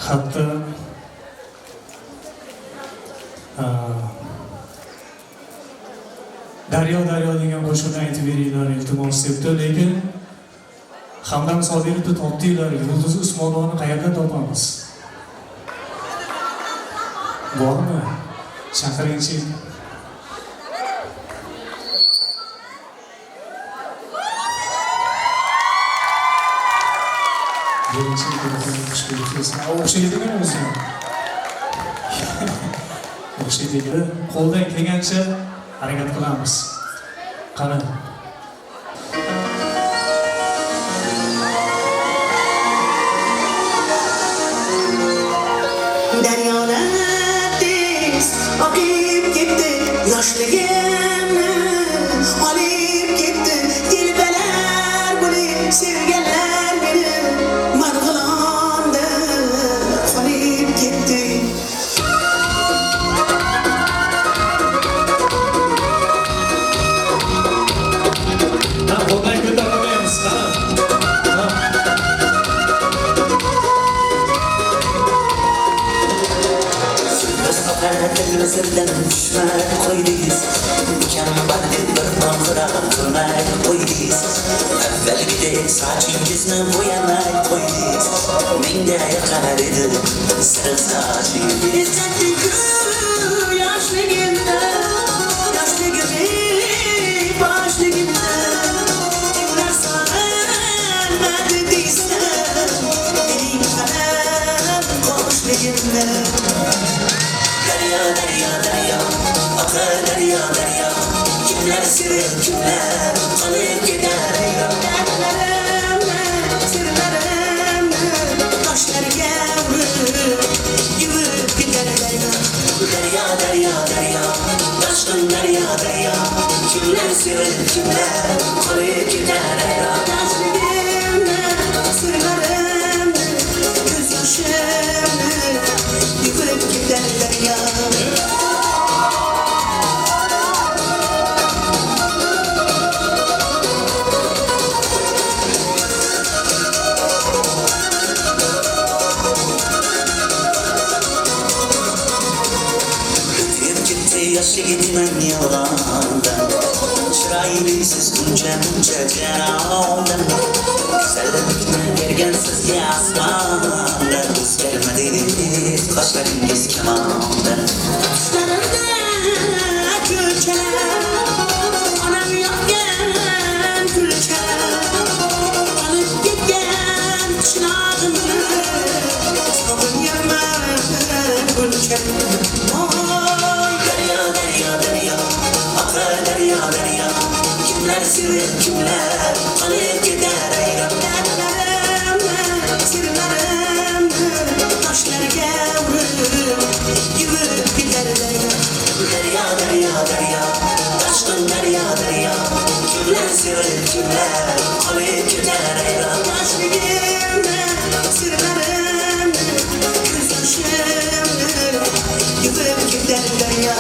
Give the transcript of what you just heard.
Hatta Daryo Daryo degan qo'shiqni aytib beringlar iltimos debdi, lekin Hamdam Sodiqovni topdinglar, Yulduz Usmonovani qayerdan topamiz? Bormi? Chaqiringchi. Birinchi o'xshaydigan o'zi. O'xshaydigan. Qo'ldan kelgancha harakat qilamiz. Qani. Yoshligimni olib ketdi dilbalar buni sevganlar meni marg'ilonda qolib ketdi. Qo'ldan ko'tarmaymiz, Dilimizdan düşmay qo'ydingiz, kambag'al deb bir nomzira qilmay qo'ydingiz. Avvalgidek sochingizni bo'yamay qo'ydingiz. Menga yoqar edi sir sochingiz. Yoshligimda, boshligimda kimlar sanadi deysan, mening qalam qo'shligimda. Daryo, daryo, daryo, oqa daryo, daryo, kimlar sevib, kimlar qolib ketar. Darlarimni, sirlarimni toshlarga urib, yuvib ketar daryo. Daryo, daryo, daryo, toshqin daryo, daryo, kimlar sevib, kimlar qolib ketar. Yoshligimni, sirlarimni, ko'z yoshimni yuvib ketar daryo. Yoshligimdan yolg'ondan, chiroylisiz uncha jarohdan, go'zallikni bergan sizga osmondan, o'zgarmadingiz qoshlaringiz kamondan. Qoshlarimda kulchalar, onam yoqgan kulchalar, olib ketgan qishlog'imni, sog'inganman kulchalar. Kimlar sevib, kimlar qolib ketar. Darlarimni, sirlarimni toshlarga urib, yuvib ketar daryo. Daryo, daryo, daryo, toshqin daryo, daryo, kimlar sevib, kimlar qolib ketar. Yoshligimni, sirlarimni, ko'z yoshimni yuvib ketar daryo.